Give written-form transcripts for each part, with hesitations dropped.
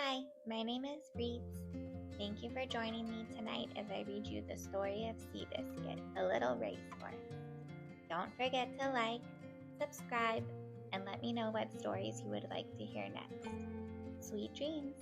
Hi, my name is Reets. Thank you for joining me tonight as I read you the story of Seabiscuit, a little racehorse. Don't forget to like, subscribe, and let me know what stories you would like to hear next. Sweet dreams!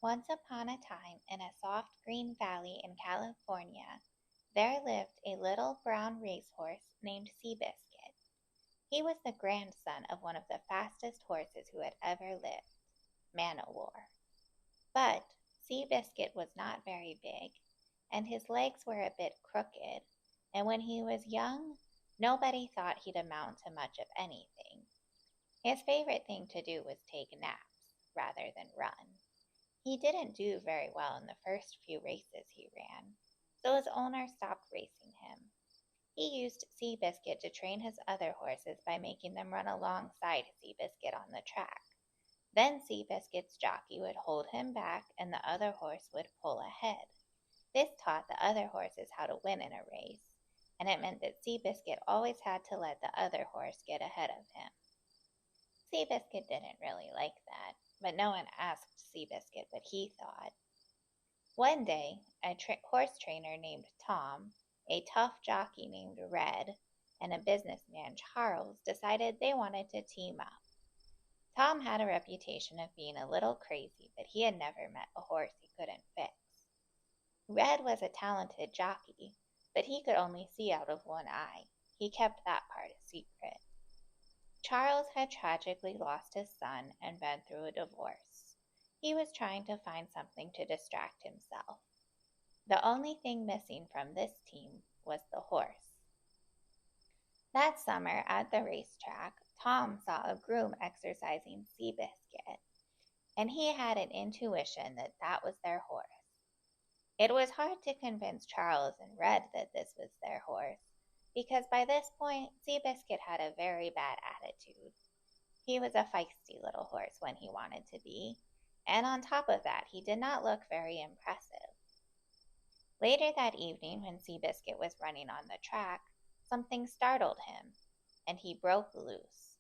Once upon a time, in a soft green valley in California, there lived a little brown racehorse named Seabiscuit. He was the grandson of one of the fastest horses who had ever lived, Man-o'-War. But Seabiscuit was not very big, and his legs were a bit crooked, and when he was young, nobody thought he'd amount to much of anything. His favorite thing to do was take naps, rather than run. He didn't do very well in the first few races he ran, so his owner stopped racing him. He used Seabiscuit to train his other horses by making them run alongside Seabiscuit on the track. Then Seabiscuit's jockey would hold him back and the other horse would pull ahead. This taught the other horses how to win in a race, and it meant that Seabiscuit always had to let the other horse get ahead of him. Seabiscuit didn't really like that, but no one asked Seabiscuit what he thought. One day, a horse trainer named Tom, a tough jockey named Red, and a businessman, Charles, decided they wanted to team up. Tom had a reputation of being a little crazy, but he had never met a horse he couldn't fix. Red was a talented jockey, but he could only see out of one eye. He kept that part a secret. Charles had tragically lost his son and been through a divorce. He was trying to find something to distract himself. The only thing missing from this team was the horse. That summer at the racetrack, Tom saw a groom exercising Seabiscuit, and he had an intuition that that was their horse. It was hard to convince Charles and Red that this was their horse, because by this point Seabiscuit had a very bad attitude. He was a feisty little horse when he wanted to be, and on top of that he did not look very impressive. Later that evening, when Seabiscuit was running on the track, something startled him, and he broke loose.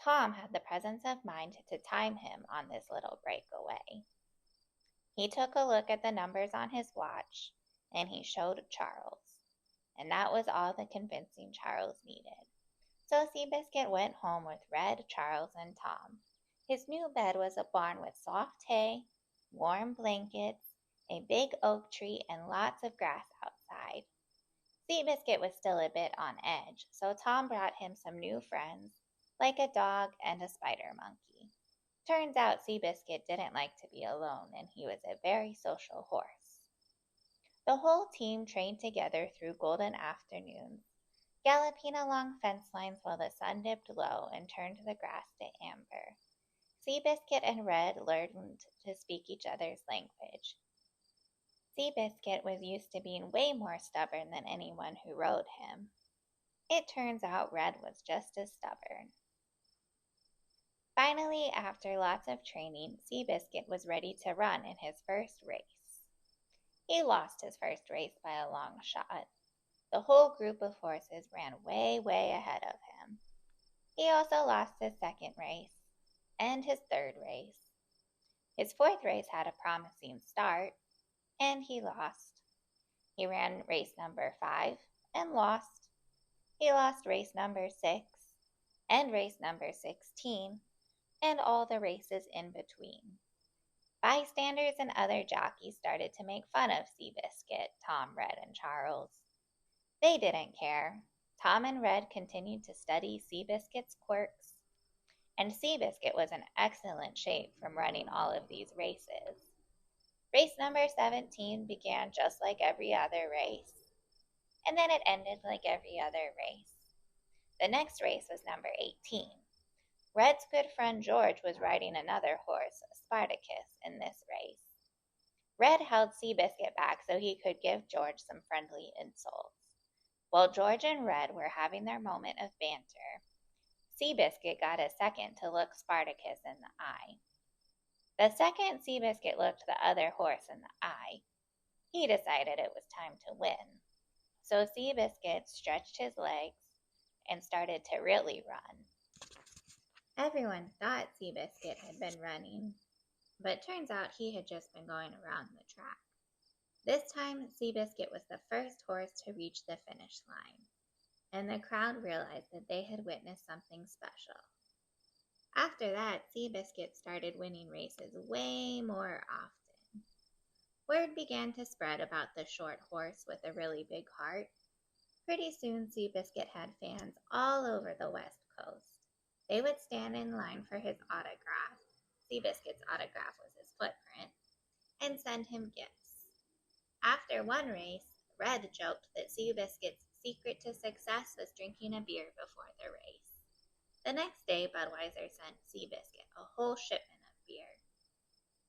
Tom had the presence of mind to time him on this little breakaway. He took a look at the numbers on his watch, and he showed Charles, and that was all the convincing Charles needed. So Seabiscuit went home with Red, Charles, and Tom. His new bed was a barn with soft hay, warm blankets, a big oak tree, and lots of grass outside. Seabiscuit was still a bit on edge, so Tom brought him some new friends, like a dog and a spider monkey. Turns out Seabiscuit didn't like to be alone, and he was a very social horse. The whole team trained together through golden afternoons, galloping along fence lines while the sun dipped low and turned the grass to amber. Seabiscuit and Red learned to speak each other's language. Seabiscuit was used to being way more stubborn than anyone who rode him. It turns out Red was just as stubborn. Finally, after lots of training, Seabiscuit was ready to run in his first race. He lost his first race by a long shot. The whole group of horses ran way, way ahead of him. He also lost his second race and his third race. His fourth race had a promising start, and he lost. He ran race number 5 and lost. He lost race number 6 and race number 16 and all the races in between. Bystanders and other jockeys started to make fun of Seabiscuit, Tom, Red, and Charles. They didn't care. Tom and Red continued to study Seabiscuit's quirks, and Seabiscuit was in excellent shape from running all of these races. Race number 17 began just like every other race, and then it ended like every other race. The next race was number 18. Red's good friend George was riding another horse, Spartacus, in this race. Red held Seabiscuit back so he could give George some friendly insults. While George and Red were having their moment of banter, Seabiscuit got a second to look Spartacus in the eye. The second Seabiscuit looked the other horse in the eye, he decided it was time to win. So Seabiscuit stretched his legs and started to really run. Everyone thought Seabiscuit had been running, but turns out he had just been going around the track. This time, Seabiscuit was the first horse to reach the finish line, and the crowd realized that they had witnessed something special. After that, Seabiscuit started winning races way more often. Word began to spread about the short horse with a really big heart. Pretty soon, Seabiscuit had fans all over the West Coast. They would stand in line for his autograph. Seabiscuit's autograph was his footprint, and send him gifts. After one race, Red joked that Seabiscuit's secret to success was drinking a beer before the race. The next day, Budweiser sent Seabiscuit a whole shipment of beer.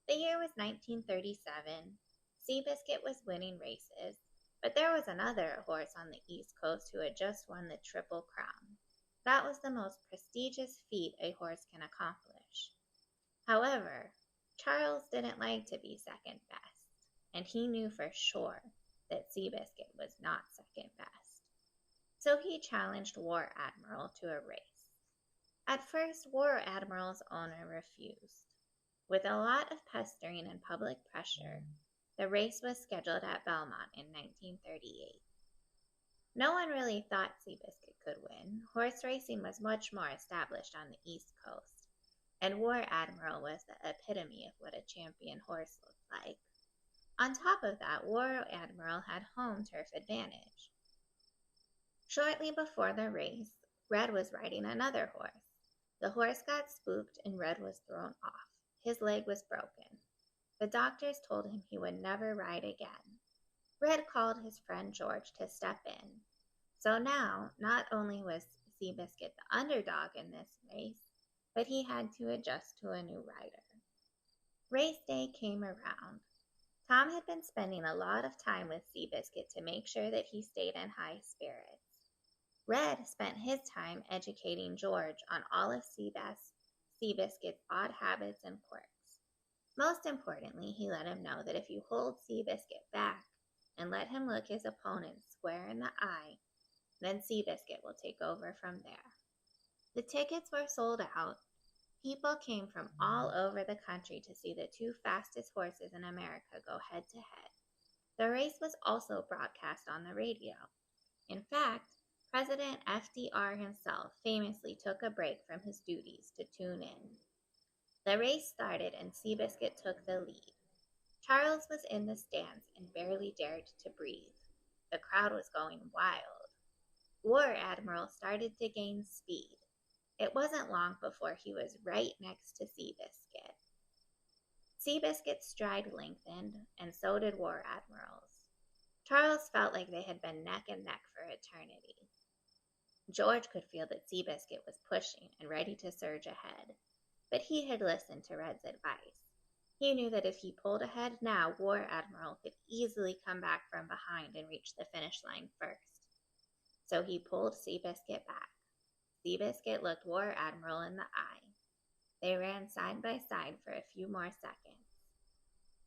The year was 1937. Seabiscuit was winning races, but there was another horse on the East Coast who had just won the Triple Crown. That was the most prestigious feat a horse can accomplish. However, Charles didn't like to be second best, and he knew for sure that Seabiscuit was not second best. So he challenged War Admiral to a race. At first, War Admiral's owner refused. With a lot of pestering and public pressure, the race was scheduled at Belmont in 1938. No one really thought Seabiscuit could win. Horse racing was much more established on the East Coast, and War Admiral was the epitome of what a champion horse looked like. On top of that, War Admiral had home turf advantage. Shortly before the race, Red was riding another horse. The horse got spooked and Red was thrown off. His leg was broken. The doctors told him he would never ride again. Red called his friend George to step in. So now, not only was Seabiscuit the underdog in this race, but he had to adjust to a new rider. Race day came around. Tom had been spending a lot of time with Seabiscuit to make sure that he stayed in high spirits. Red spent his time educating George on all of Seabiscuit's odd habits and quirks. Most importantly, he let him know that if you hold Seabiscuit back and let him look his opponent square in the eye, then Seabiscuit will take over from there. The tickets were sold out. People came from all over the country to see the two fastest horses in America go head to head. The race was also broadcast on the radio. In fact, President FDR himself famously took a break from his duties to tune in. The race started and Seabiscuit took the lead. Charles was in the stands and barely dared to breathe. The crowd was going wild. War Admiral started to gain speed. It wasn't long before he was right next to Seabiscuit. Seabiscuit's stride lengthened, and so did War Admiral's. Charles felt like they had been neck and neck for eternity. George could feel that Seabiscuit was pushing and ready to surge ahead, but he had listened to Red's advice. He knew that if he pulled ahead now, War Admiral could easily come back from behind and reach the finish line first. So he pulled Seabiscuit back. Seabiscuit looked War Admiral in the eye. They ran side by side for a few more seconds.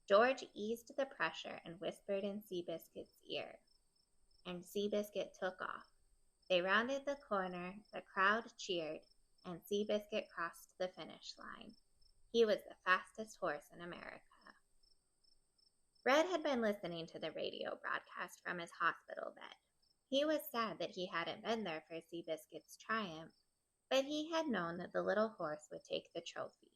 George eased the pressure and whispered in Seabiscuit's ear, and Seabiscuit took off. They rounded the corner, the crowd cheered, and Seabiscuit crossed the finish line. He was the fastest horse in America. Red had been listening to the radio broadcast from his hospital bed. He was sad that he hadn't been there for Seabiscuit's triumph, but he had known that the little horse would take the trophy.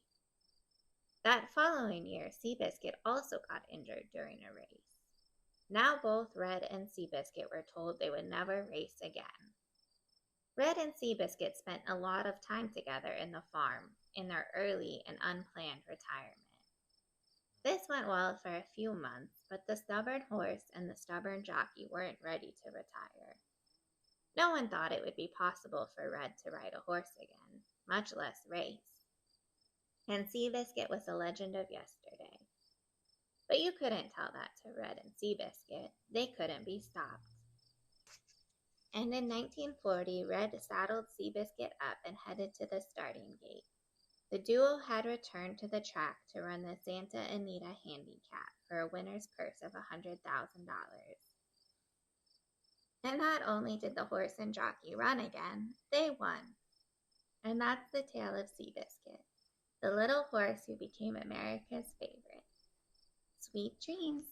That following year, Seabiscuit also got injured during a race. Now both Red and Seabiscuit were told they would never race again. Red and Seabiscuit spent a lot of time together in the farm in their early and unplanned retirement. This went well for a few months, but the stubborn horse and the stubborn jockey weren't ready to retire. No one thought it would be possible for Red to ride a horse again, much less race. And Seabiscuit was a legend of yesterday. But you couldn't tell that to Red and Seabiscuit. They couldn't be stopped. And in 1940, Red saddled Seabiscuit up and headed to the starting gate. The duo had returned to the track to run the Santa Anita Handicap for a winner's purse of $100,000. And not only did the horse and jockey run again, they won. And that's the tale of Seabiscuit, the little horse who became America's favorite. Sweet dreams.